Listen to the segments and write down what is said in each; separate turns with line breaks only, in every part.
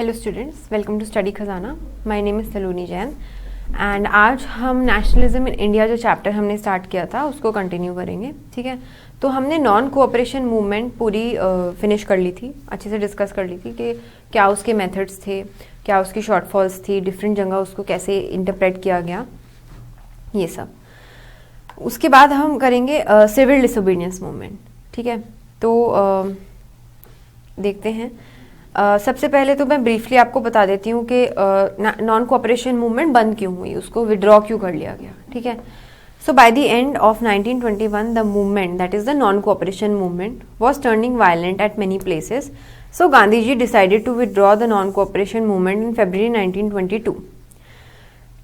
Hello students, welcome to study Khazana. My name is Saloni Jain and आज हम nationalism in India जो chapter हमने start किया था उसको कंटिन्यू करेंगे। ठीक है, तो हमने नॉन कोऑपरेशन मूवमेंट पूरी फिनिश कर ली थी, अच्छे से डिस्कस कर ली थी कि क्या उसके मेथड्स थे, क्या उसकी शॉर्टफॉल्स थी, डिफरेंट जगह उसको कैसे इंटरप्रेट किया गया, ये सब। उसके बाद हम करेंगे सिविल डिसोबीडियंस मूवमेंट। ठीक है, तो देखते हैं। सबसे पहले तो मैं ब्रीफली आपको बता देती हूँ कि नॉन कोऑपरेशन मूवमेंट बंद क्यों हुई, उसको विड्रॉ क्यों कर लिया गया। ठीक है, so by the end of 1921 the movement that is the non cooperation movement was turning violent at many places, so Gandhi ji decided to withdraw the non cooperation movement in February 1922.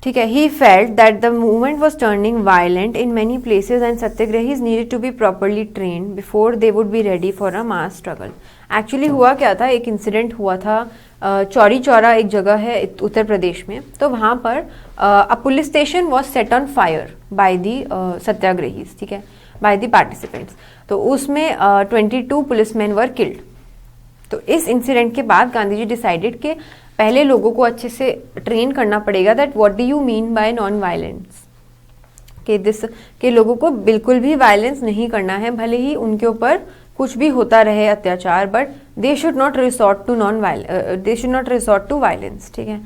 ठीक है, he felt that the movement was turning violent in many places and satyagrahis needed to be properly trained before they would be ready for a mass struggle. Actually हुआ क्या था, एक incident हुआ था, चौरी चौरा एक जगह है उत्तर प्रदेश में, तो वहाँ पर a police station was set on fire by the satyagrahis, ठीक है, बाय दी पार्टिसिपेंट्स। तो उसमें 22 पुलिसमैन वर किल्ड। तो इस इंसिडेंट के बाद गांधी जी डिसाइडेड कि पहले लोगों को अच्छे से ट्रेन करना पड़ेगा that what do you mean by non violence, कि लोगों को बिल्कुल भी वायलेंस नहीं करना है, भले ही उनके ऊपर कुछ भी होता रहे अत्याचार, but they should not resort to violence. ठीक है,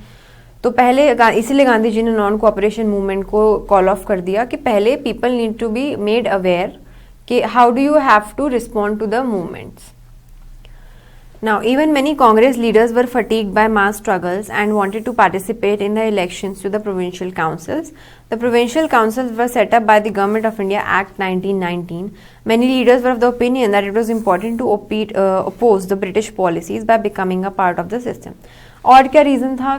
तो पहले इसीलिए गांधी जी ने नॉन कोऑपरेशन मूवमेंट को कॉल ऑफ कर दिया कि पहले people need to be made aware कि how do you have to respond to the movements. Now, even many Congress leaders were fatigued by mass struggles and wanted to participate in the elections to the provincial councils. The provincial councils were set up by the Government of India Act 1919. Many leaders were of the opinion that it was important to oppose the British policies by becoming a part of the system. और क्या reason था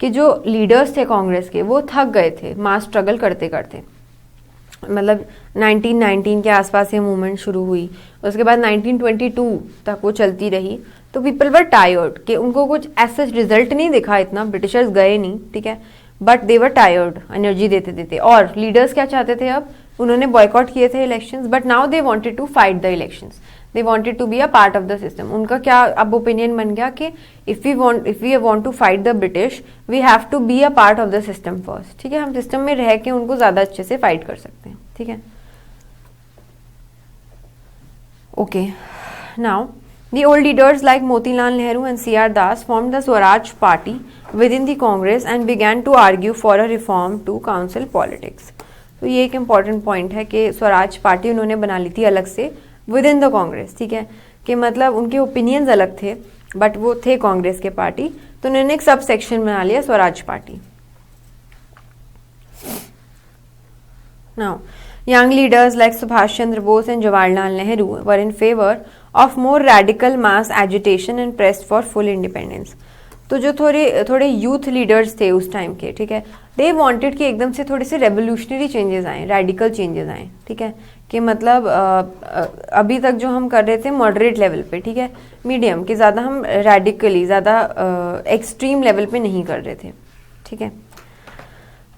कि जो leaders थे कांग्रेस के वो थक गए थे मास स्ट्रगल करते करते। मतलब 1919 के आसपास ये मूवमेंट शुरू हुई, उसके बाद 1922 तक वो चलती रही, तो पीपल वर टायर्ड कि उनको कुछ ऐसा रिजल्ट नहीं दिखा, इतना ब्रिटिशर्स गए नहीं, ठीक है, but they were tired energy देते देते। और लीडर्स क्या चाहते थे, अब उन्होंने बॉयकॉट किए थे elections, but now they wanted to fight the elections, they wanted to be a part of the system. उनका क्या अब ओपिनियन बन गया कि if we want to fight the British we have to be a part of the system first. ठीक है, हम system में रह के उनको ज्यादा अच्छे से फाइट कर सकते हैं। ठीक है, okay, now the old leaders like Motilal Nehru and C.R. Das formed the Swaraj Party within the Congress and began to argue for a reform to council politics. तो ये एक इम्पॉर्टेंट पॉइंट है कि स्वराज पार्टी उन्होंने बना ली थी अलग से विद इन द कांग्रेस। ठीक है, कि मतलब उनके ओपिनियंस अलग थे बट वो थे कांग्रेस के पार्टी, तो उन्होंने एक सब सेक्शन बना लिया Swaraj party. Now young leaders like Subhash Chandra Bose and Jawaharlal Nehru were in favor of more radical mass agitation and pressed for full independence. तो जो थोड़े यूथ लीडर्स थे उस टाइम के, ठीक है, दे वांटेड कि एकदम से थोड़े से रेवोल्यूशनरी चेंजेस आए, रेडिकल चेंजेस आए। ठीक है, कि मतलब अभी तक जो हम कर रहे थे मॉडरेट लेवल पे, ठीक है, मीडियम, कि ज़्यादा हम रेडिकली ज़्यादा एक्सट्रीम लेवल पे नहीं कर रहे थे। ठीक है,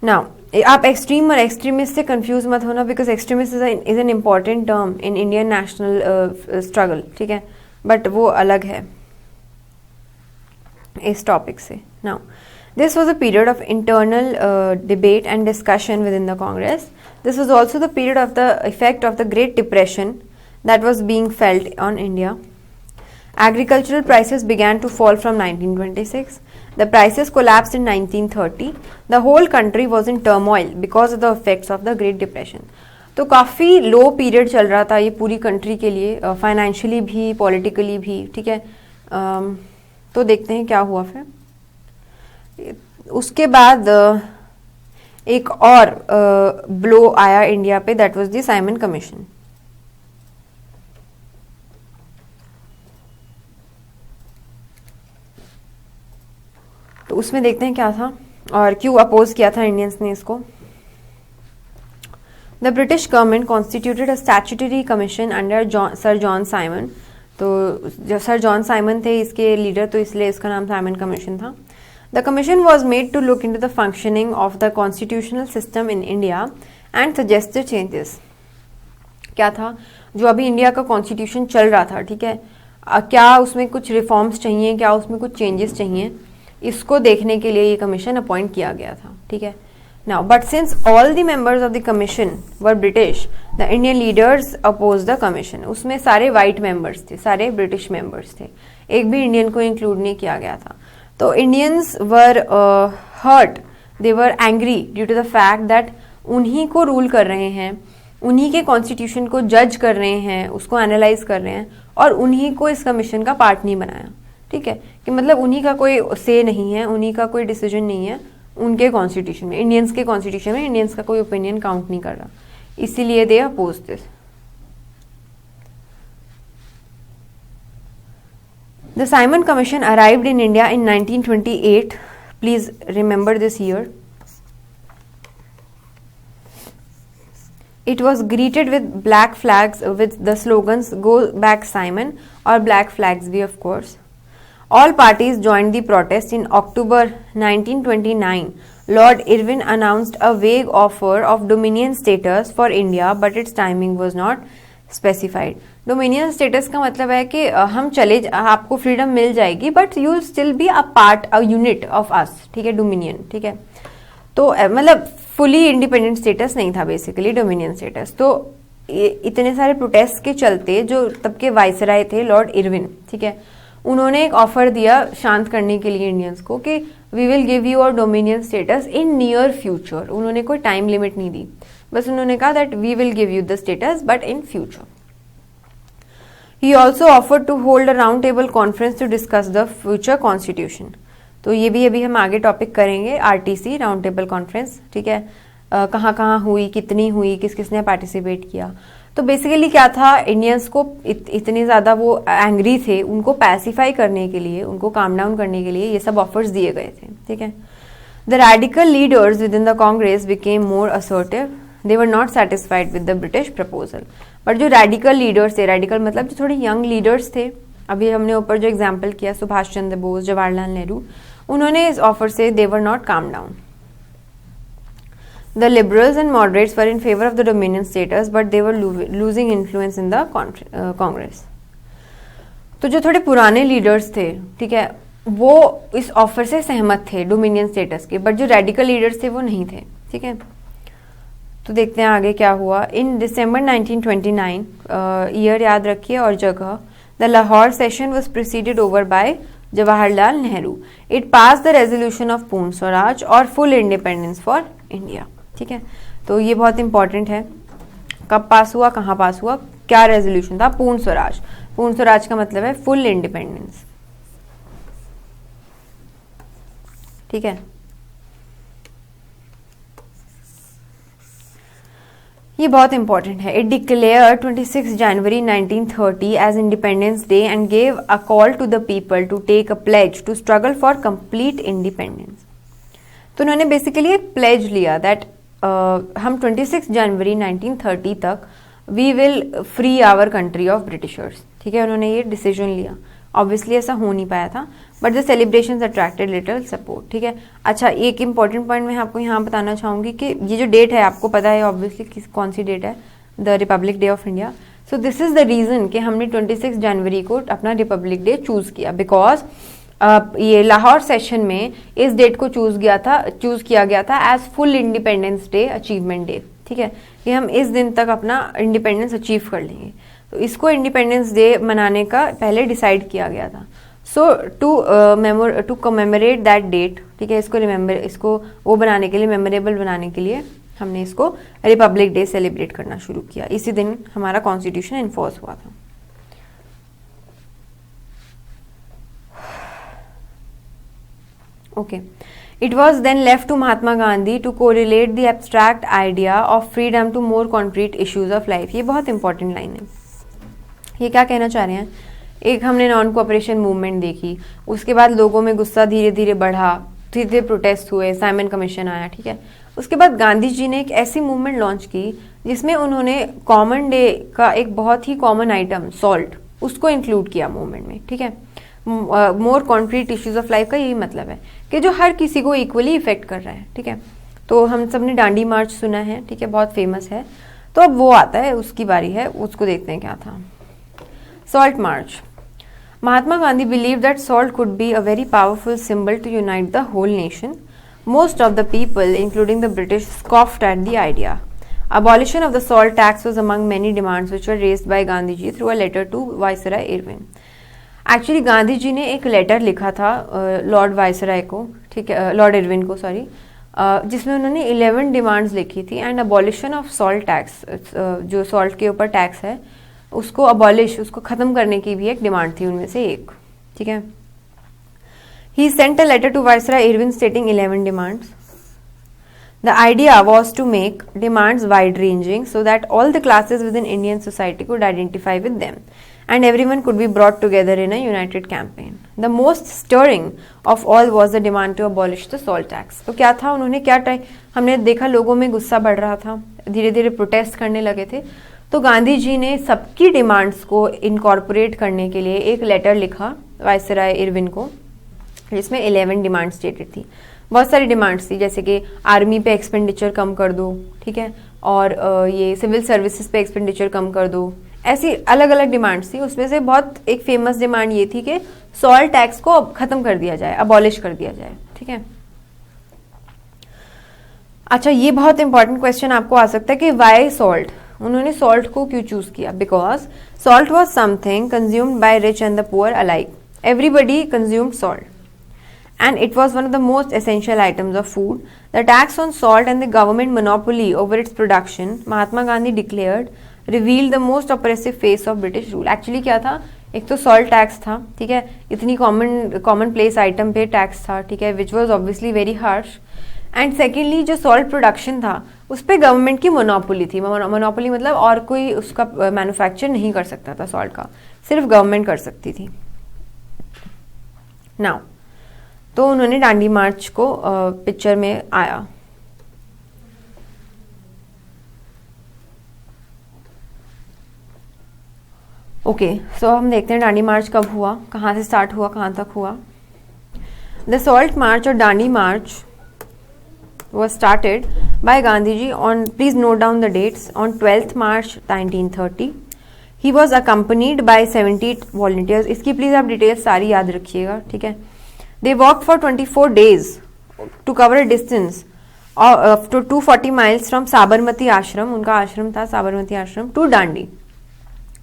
नाउ आप एक्सट्रीम और एक्सट्रीमिस्ट से कंफ्यूज मत होना, because extremist is an important term in Indian national struggle. ठीक है, बट वो अलग है इस टॉपिक से। Now this was a period of internal debate and discussion with in the Congress. This was also the period of the effect of the great depression that was being felt on India. Agricultural prices began to fall from 1926. The prices collapsed in 1930. The whole country was in turmoil because of the effects of the Great Depression. तो काफ़ी लो period चल रहा था ये पूरी country के लिए, financially भी, पॉलिटिकली भी। ठीक है, तो देखते हैं क्या हुआ फिर। उसके बाद एक और ब्लो आया इंडिया पे, that was the Simon commission. तो उसमें देखते हैं क्या था और क्यों अपोज किया था इंडियंस ने इसको। The British government constituted a statutory commission under sir John Simon. तो जो सर जॉन साइमन थे इसके लीडर, तो इसलिए इसका नाम साइमन कमीशन था। The commission was made to look into the functioning of the constitutional system in India and suggested changes. क्या था, जो अभी इंडिया का कॉन्स्टिट्यूशन चल रहा था, ठीक है, क्या उसमें कुछ रिफॉर्म्स चाहिए, क्या उसमें कुछ चेंजेस चाहिए, इसको देखने के लिए ये कमीशन अपॉइंट किया गया था, ठीक है। Now but since all the members of the commission were British, the Indian leaders oppose the commission. उसमें सारे वाइट मेंबर्स थे, सारे ब्रिटिश मेंबर्स थे, एक भी इंडियन को इंक्लूड नहीं किया गया था। तो Indians were hurt, they were angry due to the fact that उन्हीं को रूल कर रहे हैं, उन्हीं के कॉन्स्टिट्यूशन को जज कर रहे हैं, उसको एनालाइज कर रहे हैं, और उन्हीं को इस कमीशन का पार्ट नहीं बनाया, ठीक है। कि मतलब उन्हीं का कोई से नहीं है, उन्हीं का कोई डिसीजन नहीं है उनके कॉन्स्टिट्यूशन में, इंडियंस के कॉन्स्टिट्यूशन में इंडियंस का कोई ओपिनियन काउंट नहीं कर रहा, इसीलिए they oppose this. The Simon commission arrived in India in 1928, please remember this year. It was greeted with black flags with the slogans "Go back Simon" or "Black Flags Be," of course. All parties joined the protest. In October 1929, Lord Irwin announced a vague offer of Dominion status for India, but its timing was not specified. Dominion status का मतलब है कि हम चले, आपको freedom मिल जाएगी, but you will still be a part, a unit of us, ठीक है, डोमिनियन, ठीक है। तो मतलब फुली इंडिपेंडेंट स्टेटस नहीं था, बेसिकली डोमिनियन स्टेटस। तो इतने सारे प्रोटेस्ट के चलते जो तब के वाइसराय थे लॉर्ड इरविन, ठीक है, उन्होंने एक ऑफर दिया शांत करने के लिए इंडियंस को कि we will give you our dominion status in near future. उन्होंने कोई टाइम लिमिट नहीं दी, बस उन्होंने कहा that we will give you the status but in future. He also offered to hold a round table conference to discuss the future constitution. तो ये भी अभी हम आगे टॉपिक करेंगे, आरटीसी राउंड टेबल कॉन्फ्रेंस, ठीक है। कहाँ कहाँ हुई, कितनी हुई, किस किसने पार्टिसिपेट किया। तो बेसिकली क्या था, इंडियंस को इतने ज़्यादा वो एंग्री थे, उनको पैसिफाई करने के लिए, उनको काम डाउन करने के लिए ये सब ऑफर्स दिए गए थे, ठीक है। The radical leaders with in the Congress became more assertive, they were not satisfied with the British proposal. But जो रेडिकल लीडर्स थे, रेडिकल मतलब जो थोड़े यंग लीडर्स थे, अभी हमने ऊपर जो एग्जाम्पल किया सुभाष चंद्र बोस, जवाहरलाल नेहरू, उन्होंने इस ऑफर से they were not come down. The liberals and moderates were in favour of the dominion status but they were losing influence in the Congress. तो जो थोड़े पुराने लीडर्स थे, ठीक है, वो इस ऑफर से सहमत थे डोमिनियन स्टेटस के, बट जो रेडिकल लीडर्स थे वो नहीं थे, ठीक है। तो देखते हैं आगे क्या हुआ। इन दिसंबर 1929, ईयर याद रखिए और जगह, the Lahore session was preceded over by Jawaharlal Nehru. It pass the resolution of पूर्ण स्वराज और फुल इंडिपेंडेंस फॉर इंडिया, ठीक है। तो ये बहुत इंपॉर्टेंट है, कब पास हुआ, कहाँ पास हुआ, क्या रेजोल्यूशन था, पूर्ण स्वराज। पूर्ण स्वराज का मतलब है फुल इंडिपेंडेंस, ठीक है। ये बहुत इंपॉर्टेंट है। It declare 26 January 1930 as Independence Day and gave a call to the people to take a pledge to struggle for complete independence. तो उन्होंने बेसिकली एक प्लेज लिया दैट हम 26 जनवरी 1930 तक we will free our country of Britishers, ठीक है। उन्होंने ये डिसीजन लिया। ऑब्वियसली ऐसा हो नहीं पाया था, but the celebrations attracted little support, ठीक है। अच्छा, एक इंपॉर्टेंट पॉइंट मैं आपको यहाँ बताना चाहूंगी कि ये जो डेट है आपको पता है ऑब्वियसली कौन सी डेट है, the Republic Day of India. So this is the reason कि हमने 26 जनवरी को अपना रिपब्लिक डे चूज किया, बिकॉज ये लाहौर सेशन में इस डेट को चूज किया गया था as full Independence Day achievement day, ठीक है, कि हम इस दिन तक अपना इंडिपेंडेंस अचीव कर लेंगे। तो इसको इंडिपेंडेंस डे मनाने का पहले डिसाइड किया गया था। सो टू कमेमोरेट दैट डेट, ठीक है, इसको वो बनाने के लिए, मेमोरेबल बनाने के लिए हमने इसको रिपब्लिक डे सेलिब्रेट करना शुरू किया। इसी दिन हमारा कॉन्स्टिट्यूशन इन्फोर्स हुआ था। Okay, it was then left to Mahatma Gandhi to correlate the abstract idea of freedom to more concrete issues of life. ये बहुत इंपॉर्टेंट लाइन है। ये क्या कहना चाह रहे हैं, एक हमने नॉन कोऑपरेशन मूवमेंट देखी, उसके बाद लोगों में गुस्सा धीरे धीरे बढ़ा, धीरे धीरे प्रोटेस्ट हुए, साइमन कमीशन आया, ठीक है। उसके बाद गांधी जी ने एक ऐसी मूवमेंट लॉन्च की जिसमें उन्होंने कॉमन डे का एक बहुत ही कॉमन आइटम सॉल्ट, उसको इंक्लूड किया मूवमेंट में, ठीक है। मोर कॉन्क्रीट इश्यूज ऑफ लाइफ का यही मतलब है कि जो हर किसी को इक्वली इफेक्ट कर रहा है, ठीक है। तो हम सब ने दांडी मार्च सुना है, ठीक है, बहुत फेमस है। तो अब वो आता है, उसकी बारी है, उसको देखते हैं क्या था। Salt march. Mahatma Gandhi believed that salt could be a very powerful symbol to unite the whole nation. Most of the people, including the British, scoffed at the idea. Abolition of the salt tax was among many demands which were raised by Gandhi ji through a letter to Viceroy Irwin. Actually Gandhi ji ने एक letter लिखा था Lord viceroy को, ठीक है, Lord Irwin को, sorry, जिसमें उन्होंने 11 डिमांड्स लिखी थी. And abolition of salt tax, जो सॉल्ट के ऊपर टैक्स है उसको उसको ख़त्म करने की भी एक डिमांड थी उनमें से एक. ठीक है. He sent a letter to Viceroy Irwin stating 11 demands. The idea was to make demands wide-ranging so that all the classes within Indian society could identify with them and everyone could be brought together in a united campaign. The most stirring of all was the demand to abolish the salt tax. तो क्या था, उन्होंने क्या हमने देखा लोगों में गुस्सा बढ़ रहा था, धीरे धीरे प्रोटेस्ट करने लगे थे. तो गांधी जी ने सबकी डिमांड्स को इनकॉर्पोरेट करने के लिए एक लेटर लिखा वाइसराय इरविन को, जिसमें 11 डिमांड स्टेटेड थी. बहुत सारी डिमांड्स थी, जैसे कि आर्मी पे एक्सपेंडिचर कम कर दो, ठीक है, और ये सिविल सर्विसेज पे एक्सपेंडिचर कम कर दो. ऐसी अलग अलग डिमांड्स थी. उसमें से बहुत एक फेमस डिमांड ये थी कि सॉल्ट टैक्स को खत्म कर दिया जाए, अबॉलिश कर दिया जाए. ठीक है. अच्छा, ये बहुत इंपॉर्टेंट क्वेश्चन आपको आ सकता है कि वाई सॉल्ट, उन्होंने सॉल्ट को क्यों चूज किया. Because salt was something consumed by rich and the poor alike. Everybody consumed salt and it was one of the most essential items of food. The tax on salt and the government monopoly over its production, Mahatma Gandhi declared, revealed the most oppressive face of British rule. Actually क्या था, एक तो salt tax था, ठीक है, इतनी common place item पे tax था, ठीक है, which was obviously very harsh. And secondly जो सॉल्ट प्रोडक्शन था उस पर गवर्नमेंट की मोनोपोली थी. मोनोपोली मतलब और कोई उसका मैन्युफैक्चर नहीं कर सकता था सॉल्ट का, सिर्फ गवर्नमेंट कर सकती थी. नाउ तो उन्होंने डांडी मार्च को पिक्चर में आया. ओके, सो हम देखते हैं डांडी मार्च कब हुआ, कहाँ से स्टार्ट हुआ, कहाँ तक हुआ. द सॉल्ट मार्च और डांडी मार्च was started by Gandhi ji on, please note down the dates, on 12th March 1930. He was accompanied by 70 volunteers. इसकी प्लीज आप डिटेल्स सारी याद रखिएगा, ठीक है. They walked for 24 days to cover a distance of 240 miles from Sabarmati आश्रम, उनका आश्रम था साबरमती आश्रम, to डांडी.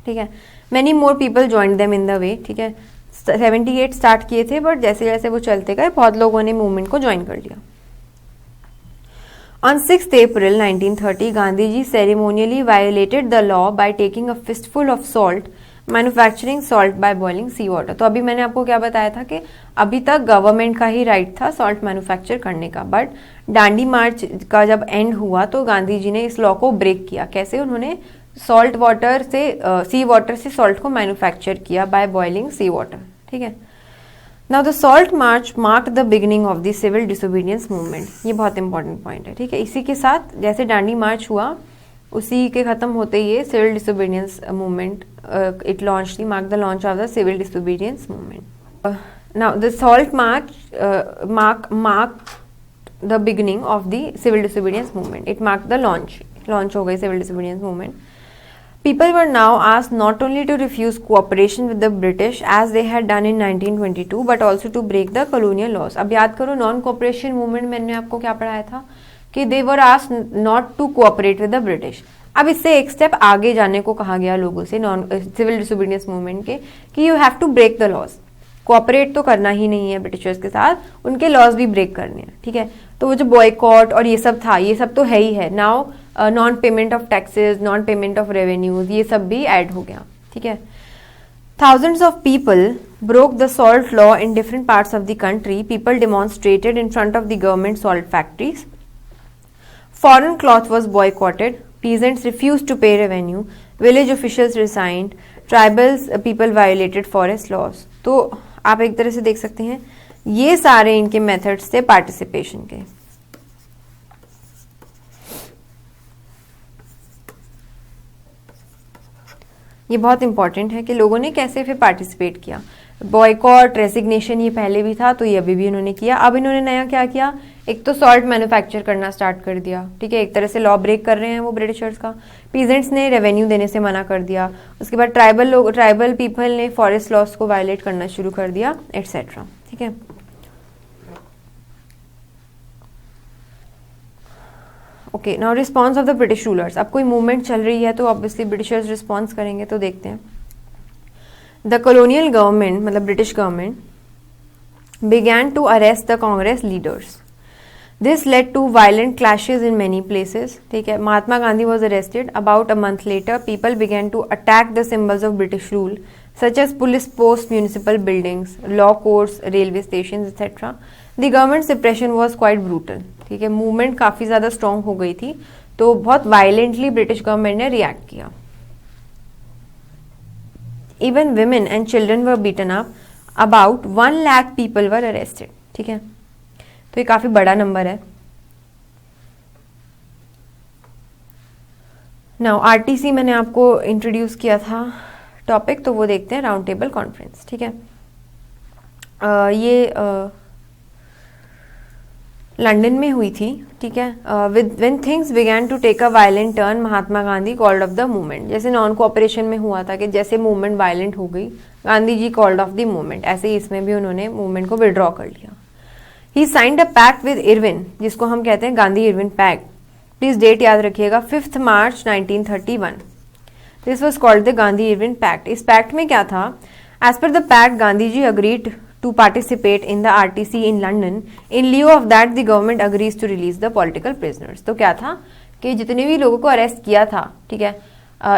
ठीक है. Many more people joined them in the way. ठीक है. 78 स्टार्ट किए थे, बट जैसे जैसे वो चलते गए बहुत लोगों ने मूवमेंट को ज्वाइन कर लिया. On 6th April 1930, Gandhi ji ceremonially violated the law by taking a fistful of salt, manufacturing salt by boiling sea water. तो अभी मैंने आपको क्या बताया था कि अभी तक गवर्नमेंट का ही राइट था सॉल्ट मैन्युफैक्चर करने का, बट डांडी मार्च का जब एंड हुआ तो गांधी जी ने इस लॉ को ब्रेक किया. कैसे? उन्होंने सॉल्ट वाटर से सी वाटर से सॉल्ट को मैन्युफैक्चर किया बाय बॉइलिंग सी वाटर. ठीक है. Now the salt march marked the beginning of the civil disobedience movement. ये बहुत इंपॉर्टेंट पॉइंट है. ठीक है. इसी के साथ जैसे डांडी मार्च हुआ उसी के खत्म होते ही civil disobedience movement it launched, marked the launch of the civil disobedience movement. Now the salt march marked the beginning of the civil disobedience movement. It marked the launch हो गई civil disobedience movement. People were now asked not only to refuse cooperation with the British as they had done in 1922 but also to break the colonial laws. अब याद करो non cooperation movement मैंने आपको क्या पढ़ाया था कि they were asked not to cooperate with the British. अब इससे एक स्टेप आगे जाने को कहा गया लोगों से नॉन सिविल डिसोबीडियंस मूवमेंट के कि you have to break the laws. Cooperate तो करना ही नहीं है ब्रिटिशर्स के साथ, उनके लॉज भी ब्रेक करने हैं. ठीक है. तो वो जो बॉयकॉट और ये सब था, ये सब तो है ही है. Now non payment of taxes, non payment of revenues, ये सब भी ऐड हो गया. ठीक है. Thousands of people broke the salt law in different parts of the country. People demonstrated in front of the government salt factories. Foreign cloth was boycotted. Peasants refused to pay revenue. Village officials resigned. Tribal people violated forest laws. तो आप एक तरह से देख सकते हैं ये सारे इनके मेथड्स थे पार्टिसिपेशन के. ये बहुत इंपॉर्टेंट है कि लोगों ने कैसे फिर पार्टिसिपेट किया. बॉयकॉट, रेसिग्नेशन ये पहले भी था तो ये अभी भी इन्होंने किया. अब इन्होंने नया क्या किया, एक तो सॉल्ट मैन्युफैक्चर करना स्टार्ट कर दिया, ठीक है, एक तरह से लॉ ब्रेक कर रहे हैं वो ब्रिटिशर्स का। पीजेंट्स ने रेवेन्यू देने से मना कर दिया। उसके बाद ट्राइबल पीपल ने फॉरेस्ट लॉस को वायलेट करना शुरू कर दिया, एटसेट्रा, ठीक है। Okay, now response of the British rulers. अब कोई मूवमेंट चल रही है तो ऑब्वियसली ब्रिटिशर्स रिस्पॉन्स करेंगे, तो देखते हैं। द कॉलोनियल गवर्नमेंट, मतलब British government, began to arrest the Congress leaders. This led to violent clashes in many places. ठीक है, Mahatma Gandhi was arrested. About a month later, people began to attack the symbols of British rule, such as police posts, municipal buildings, law courts, railway stations, etc. The government suppression was quite brutal. ठीक है, movement काफी ज्यादा strong हो गई थी, तो बहुत violently British government ने रिएक्ट किया। Even women and children were beaten up. About 1 lakh people were arrested. ठीक है, तो ये काफी बड़ा नंबर है। नाउ आरटीसी मैंने आपको इंट्रोड्यूस किया था टॉपिक, तो वो देखते हैं, राउंड टेबल कॉन्फ्रेंस, ठीक है। ये लंदन में हुई थी, ठीक है। When things began to take a violent turn, Mahatma Gandhi called off the movement. जैसे नॉन कोऑपरेशन में हुआ था कि जैसे मूवमेंट वायलेंट हो गई, Gandhi ji called off the movement, ऐसे ही इसमें भी उन्होंने मूवमेंट को विड्रॉ कर लिया। He signed a pact with Irwin, जिसको हम कहते हैं Gandhi Irwin pact. Please date याद रखिएगा, 5 March 1931। This was called the Gandhi Irwin pact. इस पैक्ट में क्या था? As per the pact, Gandhi ji agreed to participate in the RTC in London. In lieu of that, the government agrees to release the political prisoners. तो क्या था कि जितने भी लोगों को अरेस्ट किया था, ठीक है,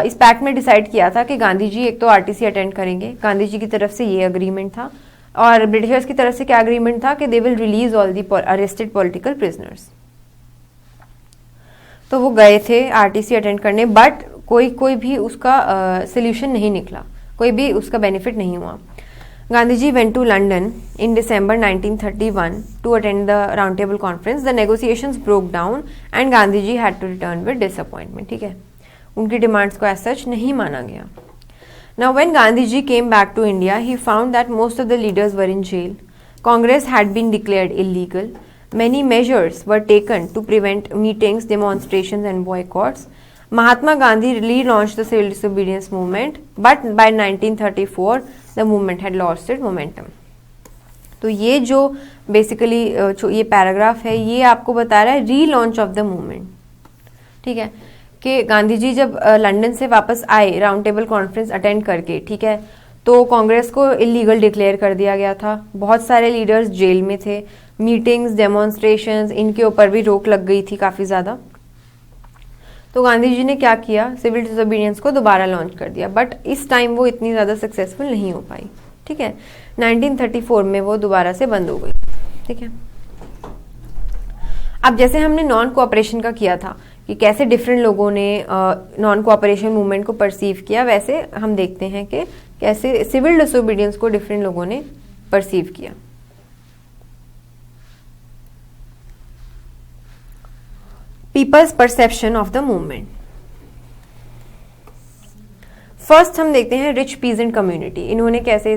इस पैक्ट में डिसाइड किया था कि गांधी जी एक तो आरटीसी अटेंड करेंगे। गांधी जी की तरफ से ये अग्रीमेंट था, और ब्रिटिशर्स की तरफ से क्या अग्रीमेंट था कि they will release all the arrested political prisoners. तो वो गए थे आरटीसी अटेंड करने, बट कोई भी उसका सोल्यूशन नहीं निकला, कोई भी उसका बेनिफिट नहीं हुआ। Gandhiji went to London in December 1931 to attend the Roundtable Conference. The negotiations broke down and Gandhiji had to return with disappointment. ठीक है, उनकी डिमांड्स को as such नहीं माना गया। Now when Gandhiji came back to India, he found that most of the leaders were in jail. Congress had been declared illegal. Many measures were taken to prevent meetings, demonstrations and boycotts. Mahatma Gandhi relaunched the civil disobedience movement, but by 1934 the movement had lost its momentum. तो ये जो basically ये paragraph है, ये आपको बता रहा है रीलॉन्च ऑफ द मूवमेंट, ठीक है, कि गांधी जी जब लंदन से वापस आए राउंड टेबल कॉन्फ्रेंस अटेंड करके, ठीक है, तो कांग्रेस को इलीगल डिक्लेयर कर दिया गया था। बहुत सारे लीडर्स जेल में थे, मीटिंग्स, डेमोन्स्ट्रेशंस, इनके ऊपर भी रोक लग गई थी काफ़ी ज़्यादा। तो गांधी जी ने क्या किया, सिविल डिसोबीडियंस को दोबारा लॉन्च कर दिया, बट इस टाइम वो इतनी ज़्यादा सक्सेसफुल नहीं हो पाई, ठीक है। 1934 में वो दोबारा से बंद हो गई, ठीक है। अब जैसे हमने नॉन कोऑपरेशन का किया था कि कैसे डिफरेंट लोगों ने नॉन कोऑपरेशन मूवमेंट को परसीव किया, वैसे हम देखते हैं कि कैसे सिविल डिसोबीडियंस को डिफरेंट लोगों ने परसीव किया। Peoples perception of the movement. First हम देखते हैं रिच पीजेंट कम्युनिटी, इन्होंने कैसे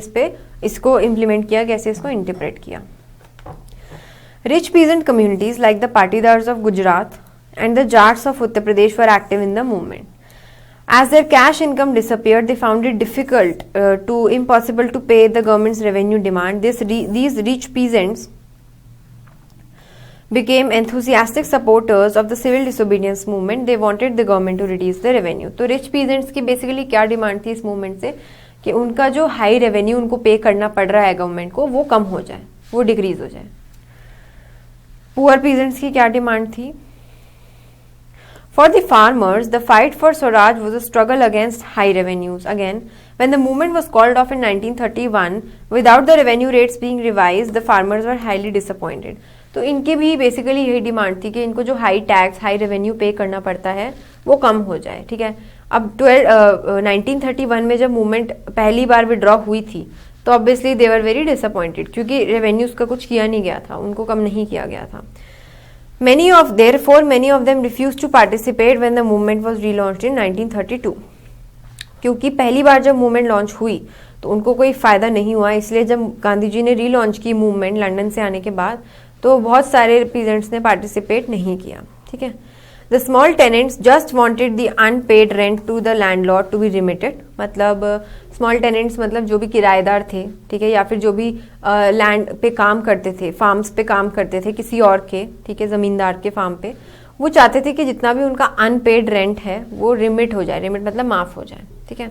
इसको इम्प्लीमेंट किया, कैसे इसको इंटरप्रेट किया। Rich peasant communities like the Patidars of Gujarat and the Jats of Uttar Pradesh were active in the movement. As their cash income disappeared, they found it difficult to impossible to pay the government's revenue demand. These rich peasants became enthusiastic supporters of the civil disobedience movement. They wanted the government to reduce the revenue. तो rich peasants की basically क्या demand थी इस movement से कि उनका जो high revenue उनको पे करना पड़ रहा है गवर्नमेंट को, वो कम हो जाए, वो डिक्रीज हो जाए। पुअर पीजेंट्स की क्या डिमांड थी? For the farmers, the fight for Swaraj was a struggle against high revenues. Again, when the movement was called off in 1931, without the revenue rates being revised, the farmers were highly disappointed. तो इनकी भी basically यही demand थी कि इनको जो high tax, high revenue पे करना पड़ता है वो कम हो जाए, ठीक है। अब 1931 में जब मूवमेंट पहली बार विड्रॉ हुई थी तो obviously they were very disappointed, क्योंकि रेवेन्यूज का कुछ किया नहीं गया था, उनको कम नहीं किया गया था। Many of them refused to participate when the movement was relaunched in 1932. क्योंकि पहली बार जब मूवमेंट लॉन्च हुई तो उनको कोई फायदा नहीं हुआ, इसलिए जब गांधी जी ने रीलॉन्च की मूवमेंट लंदन से आने के बाद, तो बहुत सारे पीजेंट्स ने पार्टिसिपेट नहीं किया, ठीक है। The small tenants just wanted the unpaid rent to the landlord to be remitted, मतलब स्मॉल टेनेंट्स मतलब जो भी किराएदार थे, ठीक है, या फिर जो भी लैंड पे काम करते थे, फार्म्स पे काम करते थे किसी और के, ठीक है, जमींदार के फार्म पे, वो चाहते थे कि जितना भी उनका अनपेड रेंट है वो रिमिट हो जाए, रिमिट मतलब माफ हो जाए, ठीक है।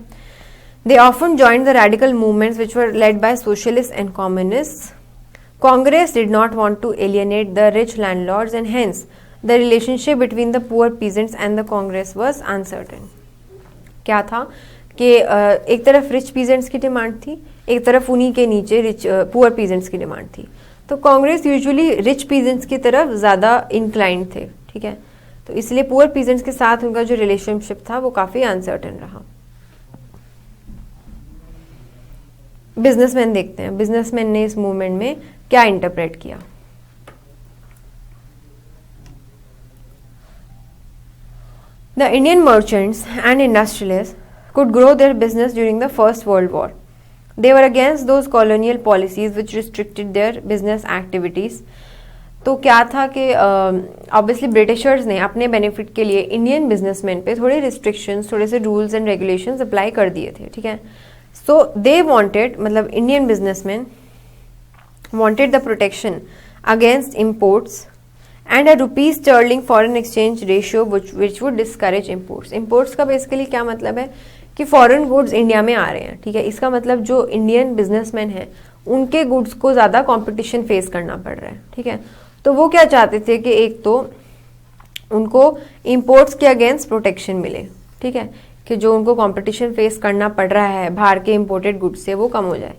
They often joined the radical movements which were led by socialist and communist. Congress did not want to alienate the rich landlords and hence the relationship between the poor peasants and the Congress was uncertain. क्या था कि एक तरफ rich peasants की demand थी, एक तरफ उन्हीं के नीचे रिच पुअर पीजेंट्स की डिमांड थी। तो कांग्रेस यूजुअली रिच पीजेंट्स की तरफ ज़्यादा इंक्लाइंड थे, ठीक है, तो इसलिए पुअर पीजेंट्स के साथ उनका जो रिलेशनशिप था वो काफ़ी अनसर्टेन रहा। बिजनेसमैन देखते हैं, बिजनेसमैन ने इस मूवमेंट में क्या इंटरप्रेट किया। The Indian merchants and industrialist could grow their business during the First World War. They were against those colonial policies which restricted their business activities. तो क्या था कि ऑब्वियसली ब्रिटिशर्स ने अपने बेनिफिट के लिए इंडियन बिजनेसमैन पे थोड़े रिस्ट्रिक्शंस, थोड़े से रूल्स एंड रेगुलेशंस अप्लाई कर दिए थे, ठीक है। सो दे वांटेड, मतलब Indian businessman wanted the protection against imports and a rupee sterling foreign exchange ratio which would discourage imports. Imports का बेसिकली क्या मतलब है कि फॉरेन गुड्स इंडिया में आ रहे हैं, ठीक है, इसका मतलब जो इंडियन बिजनेसमैन है उनके गुड्स को ज़्यादा कंपटीशन फेस करना पड़ रहा है, ठीक है। तो वो क्या चाहते थे कि एक तो उनको इंपोर्ट्स के अगेंस्ट प्रोटेक्शन मिले, ठीक है, कि जो उनको कंपटीशन फेस करना पड़ रहा है बाहर के इंपोर्टेड गुड्स से वो कम हो जाए।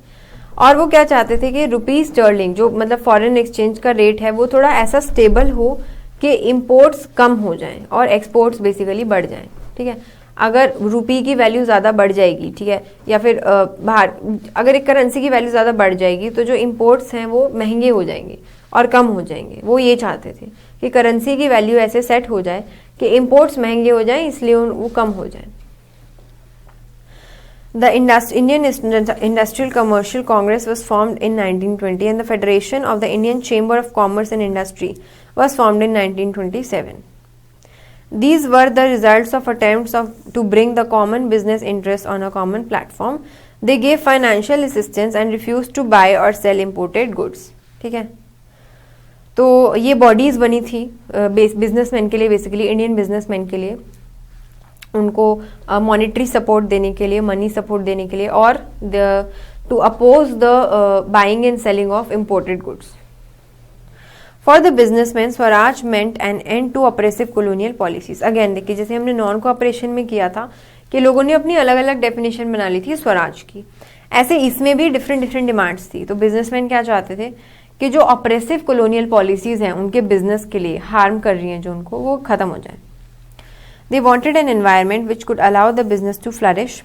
और वो क्या चाहते थे कि रुपी स्टर्लिंग जो मतलब फॉरेन एक्सचेंज का रेट है वो थोड़ा ऐसा स्टेबल हो कि इंपोर्ट्स कम हो जाएं और एक्सपोर्ट्स बेसिकली बढ़ जाएं, ठीक है। अगर रुपी की वैल्यू ज़्यादा बढ़ जाएगी, ठीक है, या फिर बाहर अगर एक करेंसी की वैल्यू ज़्यादा बढ़ जाएगी तो जो इंपोर्ट्स हैं वो महंगे हो जाएंगे और कम हो जाएंगे। वो ये चाहते थे कि करेंसी की वैल्यू ऐसे सेट हो जाए कि इंपोर्ट्स महंगे हो जाएं, इसलिए वो कम हो जाए। The Indian Industrial Commercial Congress was formed in 1920 and the Federation of the Indian Chamber of Commerce and Industry was formed in 1927. These were the results of attempts to bring the common business interests on a common platform. They gave financial assistance and refused to buy or sell imported goods. ठीक है, तो ये bodies बनी थी businessman के लिए, basically Indian businessman के लिए, उनको मॉनेटरी सपोर्ट देने के लिए, मनी सपोर्ट देने के लिए, और to oppose the buying and selling of imported goods. For the businessman swaraj meant an end to oppressive colonial policies. Again देखिए, जैसे हमने नॉन कोऑपरेशन में किया था कि लोगों ने अपनी अलग अलग डेफिनेशन बना ली थी स्वराज की, ऐसे इसमें भी डिफरेंट डिमांड्स थी। तो बिजनेसमैन क्या चाहते थे कि जो ऑपरेसिव कॉलोनियल पॉलिसीज हैं उनके बिजनेस के लिए हार्म कर रही हैं जो उनको, वो खत्म हो जाए। They wanted an environment which could allow the business to flourish.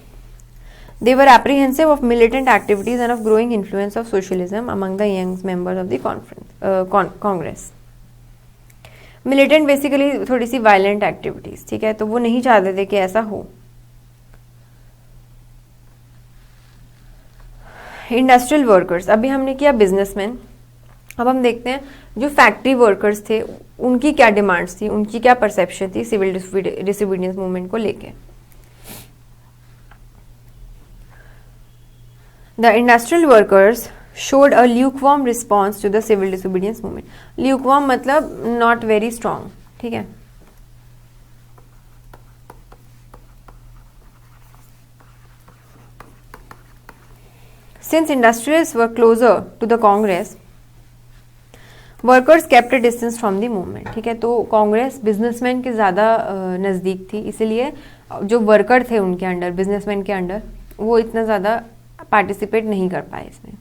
They were apprehensive of militant activities and of growing influence of socialism among the young members of the Congress. Militant basically थोड़ी सी violent activities, ठीक है, तो वो नहीं चाहते थे कि ऐसा हो। Industrial workers, अभी हमने किया businessmen, अब हम देखते हैं जो फैक्ट्री वर्कर्स थे उनकी क्या डिमांड्स थी, उनकी क्या परसेप्शन थी सिविल डिसोबीडियंस मूवमेंट को लेके। The industrial workers showed a lukewarm response to the civil disobedience movement. Lukewarm मतलब not very strong, ठीक है। Since industrialists were closer to the Congress, workers kept distance from the movement, ठीक है। तो Congress businessman के ज़्यादा नज़दीक थी, इसलिए जो वर्कर थे उनके अंडर, बिजनेसमैन के अंडर, वो इतना ज़्यादा पार्टिसिपेट नहीं कर पाए इसमें।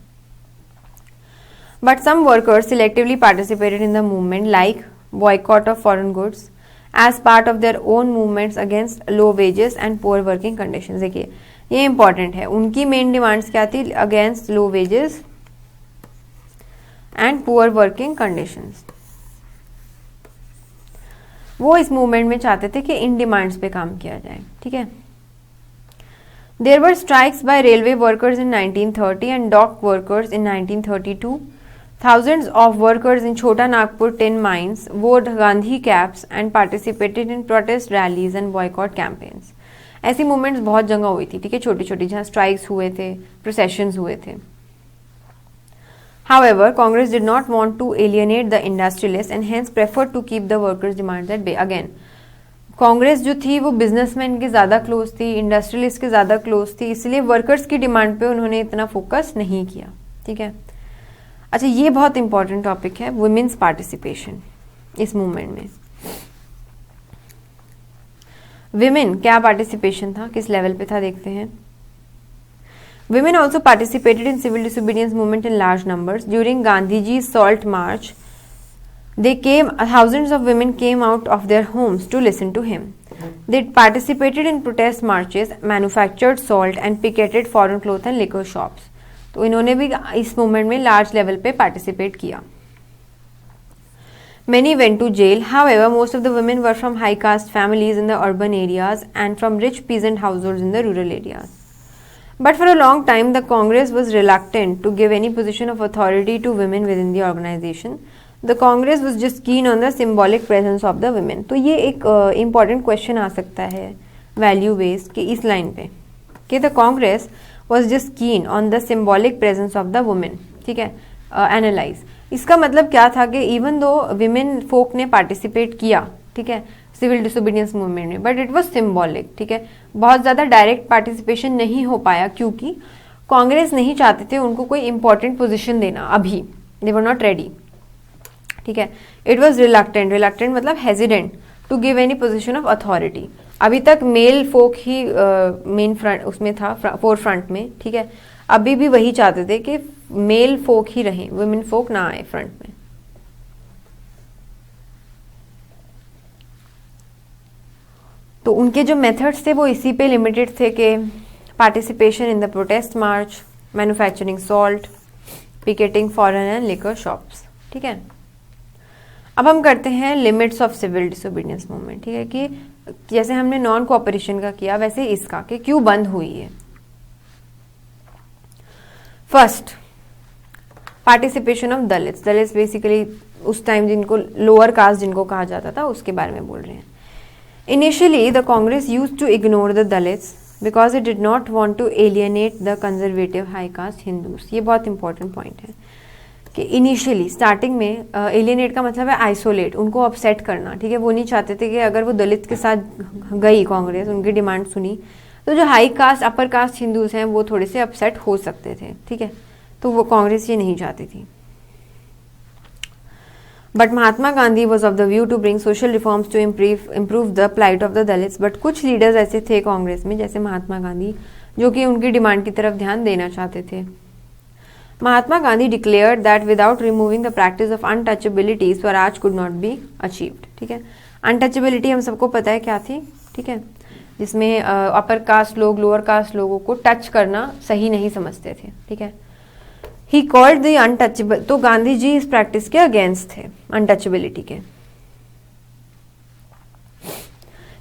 But some workers selectively participated in the movement like boycott of foreign goods as part of their own movements against low wages and poor working conditions. देखिए ये इंपॉर्टेंट है, उनकी मेन डिमांड्स क्या थी, against low wages and poor working conditions. वो इस movement में चाहते थे कि इन डिमांड्स पे काम किया जाए, ठीक है। There were strikes by railway workers in 1930 and dock workers in 1932 Thousands of workers in Chota Nagpur tin mines wore Gandhi caps and participated in protest rallies and boycott campaigns. ऐसी movements बहुत जगह हुई थी, ठीक है, छोटी छोटी, जहाँ स्ट्राइक्स हुए थे, प्रोसेशंस हुए थे. However, Congress did not want to alienate the industrialists and hence preferred to keep the workers' demands at bay. Again, Congress जो थी वो बिजनेसमैन के ज़्यादा क्लोज थी, इंडस्ट्रियलिस्ट के ज़्यादा क्लोज थी, इसलिए वर्कर्स की डिमांड पे उन्होंने इतना फोकस नहीं किया. ठीक है. अच्छा, ये बहुत इंपॉर्टेंट टॉपिक है, वुमेन्स पार्टिसिपेशन इस मूवमेंट में. विमेन क्या पार्टिसिपेशन था, किस लेवल पे था, देखते हैं. Women also participated in civil disobedience movement in large numbers during Gandhi ji salt march. They came, thousands of women came out of their homes to listen to him. They participated in protest marches, manufactured salt and picketed foreign cloth and liquor shops. तो इन्होंने भी इस movement में large level पे participate किया. Many went to jail. However, most of the women were from high caste families in the urban areas and from rich peasant households in the rural areas. But for a long time, the Congress was reluctant to give any position of authority to women within the organization. The Congress was just keen on the symbolic presence of the women. तो ये एक important question आ सकता है value based कि इस line पे कि the Congress was just keen on the symbolic presence of the women. ठीक है, analyze. इसका मतलब क्या था कि even though women folk ने participate किया, ठीक है, सिविल डिसोबीडियंस मूवमेंट में, बट इट वाज सिंबॉलिक. ठीक है, बहुत ज़्यादा डायरेक्ट पार्टिसिपेशन नहीं हो पाया क्योंकि कांग्रेस नहीं चाहते थे उनको कोई इंपॉर्टेंट पोजीशन देना अभी. They were not ready. ठीक है, इट वॉज रिलक्टेंट मतलब hesitant to give any position of authority. अभी तक मेल फोक ही मेन फ्रंट उसमें था, फोर फ्रंट में. ठीक है, अभी भी वही चाहते थे कि मेल फोक ही रहें, वुमेन फोक ना आए फ्रंट में. तो उनके जो मेथड्स थे वो इसी पे लिमिटेड थे कि participation in the protest march, manufacturing salt, picketing foreign and liquor shops. ठीक है, अब हम करते हैं limits of civil disobedience movement. ठीक है, कि जैसे हमने नॉन कोऑपरेशन का किया वैसे इसका कि क्यों बंद हुई है. First, participation of Dalits. Dalits basically उस टाइम जिनको लोअर कास्ट जिनको कहा जाता था उसके बारे में बोल रहे हैं. Initially the Congress used to ignore the Dalits because it did not want to alienate the conservative high caste Hindus. ये बहुत इंपॉर्टेंट पॉइंट है कि इनिशियली स्टार्टिंग में एलियनेट का मतलब है आइसोलेट, उनको अपसेट करना. ठीक है, वो नहीं चाहते थे कि अगर वो दलित के साथ गई कांग्रेस, उनकी डिमांड सुनी, तो जो high cast upper caste Hindus हैं वो थोड़े से अपसेट हो सकते थे. ठीक है, तो वो कांग्रेस ये नहीं चाहती थी. But Mahatma Gandhi was of the view to bring social reforms to improve the plight of the Dalits. बट कुछ लीडर्स ऐसे थे कांग्रेस में जैसे महात्मा गांधी जो कि उनकी डिमांड की तरफ ध्यान देना चाहते थे. Mahatma Gandhi declared that without removing the practice of untouchability, Swaraj could not be achieved. ठीक है, अनटचेबिलिटी हम सबको पता है क्या थी. ठीक है, जिसमें अपर कास्ट लोग लोअर कास्ट लोगों को टच करना सही नहीं समझते थे. ठीक है, ही कॉल्ड द अनटचेबल. तो गांधी जी इस प्रैक्टिस के अगेंस्ट थे, अनटचेबिलिटी के.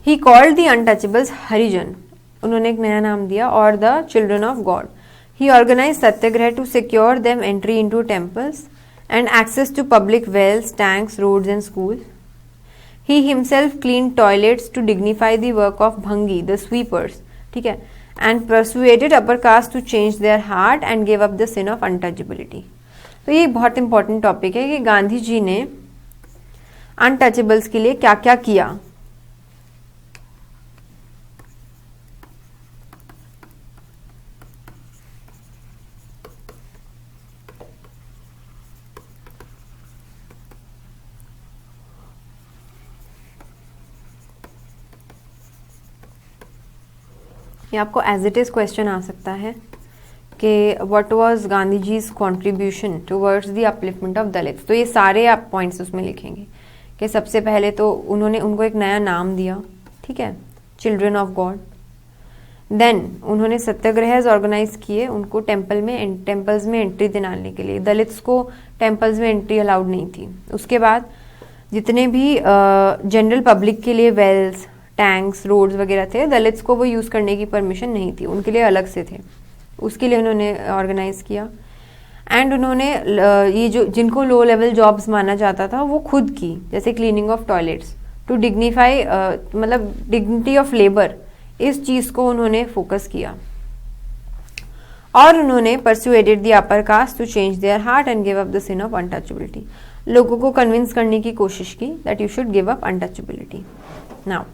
ही कॉल्ड द अनटचेबल्स हरिजन. उन्होंने एक नया नाम दिया, और the children of God. He organized satyagraha to secure them entry into temples and access to public wells, tanks, roads and schools. He himself cleaned toilets to dignify the work of bhangi, the sweepers, ठीक है, and persuaded upper caste to change their heart and gave up the sin of untouchability. तो ये बहुत important topic है कि गांधी जी ने untouchables के लिए क्या क्या किया. ये आपको एज इट इज़ क्वेश्चन आ सकता है कि what was Gandhi ji's contribution towards the upliftment of Dalits. तो ये सारे आप पॉइंट्स उसमें लिखेंगे कि सबसे पहले तो उन्होंने उनको एक नया नाम दिया. ठीक है, चिल्ड्रन ऑफ गॉड. देन उन्होंने सत्याग्रह ऑर्गेनाइज किए उनको टेम्पल्स में एंट्री दिलाने के लिए. दलित्स को टेम्पल्स में एंट्री अलाउड नहीं थी. उसके बाद जितने भी जनरल पब्लिक के लिए वेल्स, टैंक्स, रोड्स वगैरह थे, दलित्स को वो यूज़ करने की परमिशन नहीं थी, उनके लिए अलग से थे. उसके लिए उन्होंने ऑर्गेनाइज किया. एंड उन्होंने ये जो जिनको लो लेवल जॉब्स माना जाता था वो खुद की, जैसे cleaning of toilets, to dignify मतलब डिग्निटी ऑफ लेबर, इस चीज़ को उन्होंने फोकस किया। और उन्होंने persuaded the upper caste to change their heart and give up the sin of untouchability, लोगों को कन्विंस करने की कोशिश की that you should give up untouchability. Now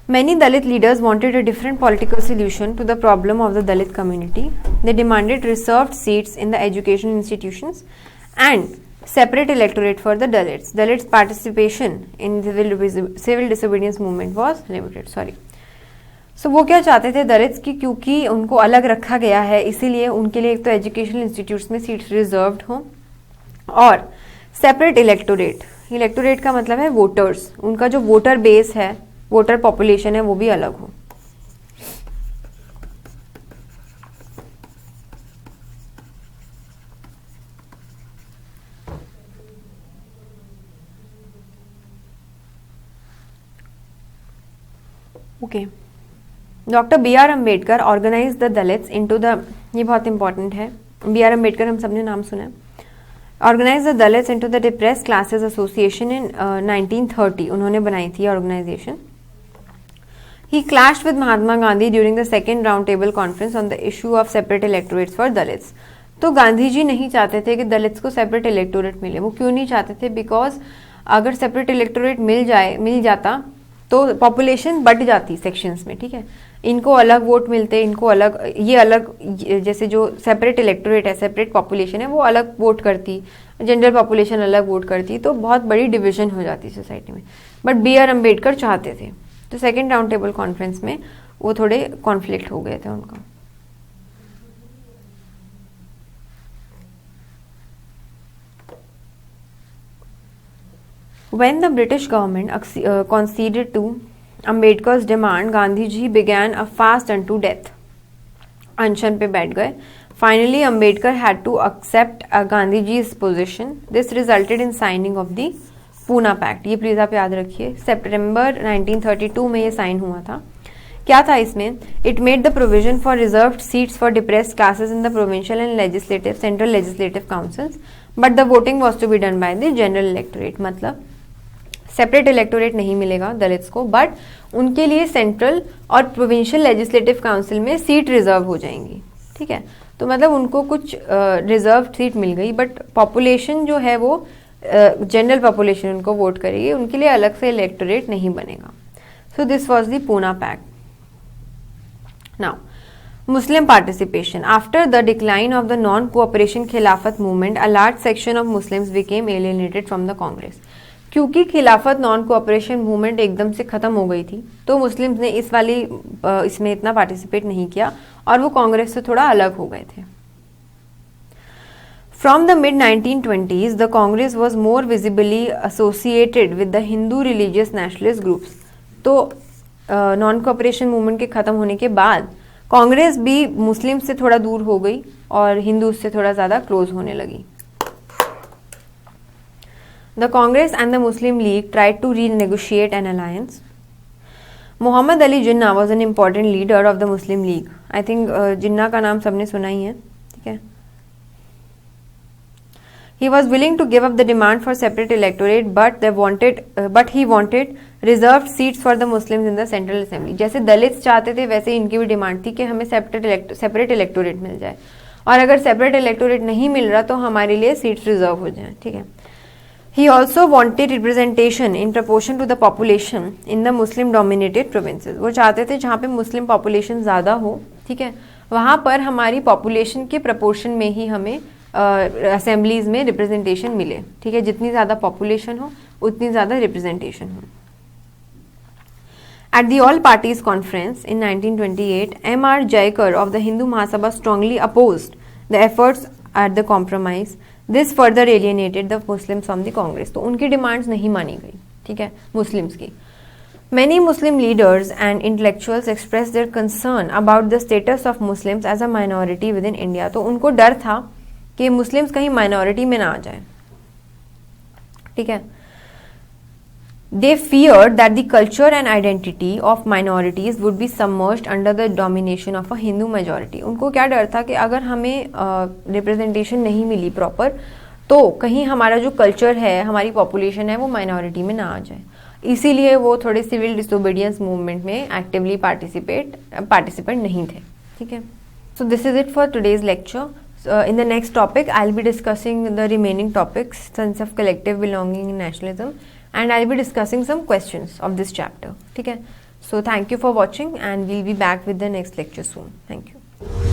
many Dalit leaders wanted a different political solution to the problem of the Dalit community. They demanded reserved seats in the education institutions and separate electorate for the Dalits. Dalits participation in civil disobedience movement was limited. So वो क्या चाहते थे Dalits की, क्योंकि उनको अलग रखा गया है इसीलिए उनके लिए एक तो एजुकेशनल इंस्टीट्यूट्स में सीट्स रिजर्व्ड हो और सेपरेट इलेक्टोरेट का मतलब है वोटर्स, उनका जो वोटर बेस है, वोटर पॉपुलेशन है, वो भी अलग हो। Okay, doctor B R Ambedkar organise the Dalits into the, ये बहुत इंपॉर्टेंट है, बी आर अम्बेडकर हम सबने नाम सुना है, organize the Dalits into the depressed classes association in 1930, उन्होंने बनाई थी organization. He clashed with Mahatma Gandhi during the second round table conference on the issue of separate electorates for Dalits. तो गांधी जी नहीं चाहते थे कि दलित्स को सेपरेट इलेक्टोरेट मिले। वो क्यों नहीं चाहते थे? बिकॉज अगर सेपरेट इलेक्टोरेट मिल जाता तो पॉपुलेशन बढ़ जाती सेक्शंस में, ठीक है, इनको अलग वोट मिलते, इनको अलग, ये अलग, जैसे जो सेपरेट इलेक्टोरेट है, सेपरेट पॉपुलेशन है, वो अलग वोट करती, जनरल पॉपुलेशन अलग वोट करती, तो बहुत बड़ी डिविजन हो जाती सोसाइटी में। बट बी आर अम्बेडकर चाहते थे, तो सेकेंड राउंड टेबल कॉन्फ्रेंस में वो थोड़े कॉन्फ्लिक्ट हो गए थे उनका। When the British government conceded to Ambedkar's demand, Gandhi ji began a fast unto death. अनशन पे बैठ गए। Finally, Ambedkar had to accept Gandhi ji's position. This resulted in signing of the Poona pact. ये please आप याद रखिए, सितंबर 1932 में ये साइन हुआ था। क्या था इसमें? It made the provision for reserved seats for depressed classes in the provincial and legislative central legislative councils, but the voting was to be done by the general electorate. मतलब सेपरेट इलेक्टोरेट नहीं मिलेगा दलित्स को, but उनके लिए central और provincial legislative council में seat reserve हो जाएंगी, ठीक है। तो मतलब उनको कुछ रिजर्व सीट मिल गई, बट पॉपुलेशन जो है वो जनरल पॉपुलेशन उनको वोट करेगी, उनके लिए अलग से इलेक्टोरेट नहीं बनेगा। So this was the Poona pact. Now Muslim participation. After the decline of the non-cooperation खिलाफत movement, a large section of Muslims became alienated from the Congress. क्योंकि खिलाफत नॉन कोऑपरेशन मूवमेंट एकदम से खत्म हो गई थी, तो मुस्लिम्स ने इसमें इतना पार्टिसिपेट नहीं किया और वो कांग्रेस से थोड़ा अलग हो गए थे। From the mid 1920s, the Congress was more visibly associated with the Hindu religious nationalist groups. तो नॉन कोऑपरेशन मूवमेंट के खत्म होने के बाद कांग्रेस भी मुस्लिम से थोड़ा दूर हो गई और हिंदू से थोड़ा ज्यादा क्लोज होने लगी। The Congress and the Muslim League tried to renegotiate an alliance. Muhammad Ali Jinnah was an important leader of the Muslim League. I think Jinnah का नाम सबने सुना ही है, ठीक है। He was willing to give up the demand for separate electorate, but he wanted reserved seats for the Muslims in the Central Assembly. जैसे दलित चाहते थे वैसे इनकी भी डिमांड थी कि हमें सेपरेट इलेक्टोरेट मिल जाए, और अगर सेपरेट इलेक्टोरेट नहीं मिल रहा तो हमारे लिए सीट्स रिजर्व हो जाए, ठीक है। He also wanted representation in proportion to the population in the Muslim dominated provinces. वो चाहते थे जहाँ पे मुस्लिम पॉपुलेशन ज़्यादा हो, ठीक है, वहाँ पर हमारी पॉपुलेशन के प्रपोर्शन में ही हमें असेंबलीज में रिप्रेजेंटेशन मिले, ठीक है। जितनी ज़्यादा पॉपुलेशन हो उतनी ज़्यादा रिप्रेजेंटेशन हो। At the All Parties Conference in 1928, M.R. Jaikar of the Hindu Mahasabha strongly opposed the efforts at the compromise. This further alienated the Muslims from the Congress. तो उनकी डिमांड्स नहीं मानी गई, ठीक है, मुस्लिम्स की। Many Muslim leaders and intellectuals expressed their concern about the status of Muslims as a minority within India. तो उनको डर था कि मुस्लिम्स कहीं माइनॉरिटी में ना आ जाए, ठीक है। They feared that the culture and identity of minorities would be submerged under the domination of a Hindu majority. उनको क्या डर था कि अगर हमें रिप्रेजेंटेशन नहीं मिली प्रॉपर तो कहीं हमारा जो कल्चर है, हमारी पॉपुलेशन है, वो माइनॉरिटी में ना आ जाए. इसीलिए वो थोड़े सिविल डिसोबीडियंस मूवमेंट में एक्टिवली पार्टिसिपेंट नहीं थे. ठीक है. So this is it for today's lecture. In the next topic, I'll be discussing the remaining topics, sense of collective belonging in nationalism, and I'll be discussing some questions of this chapter. ठीक है. So thank you for watching, and we'll be back with the next lecture soon. Thank you.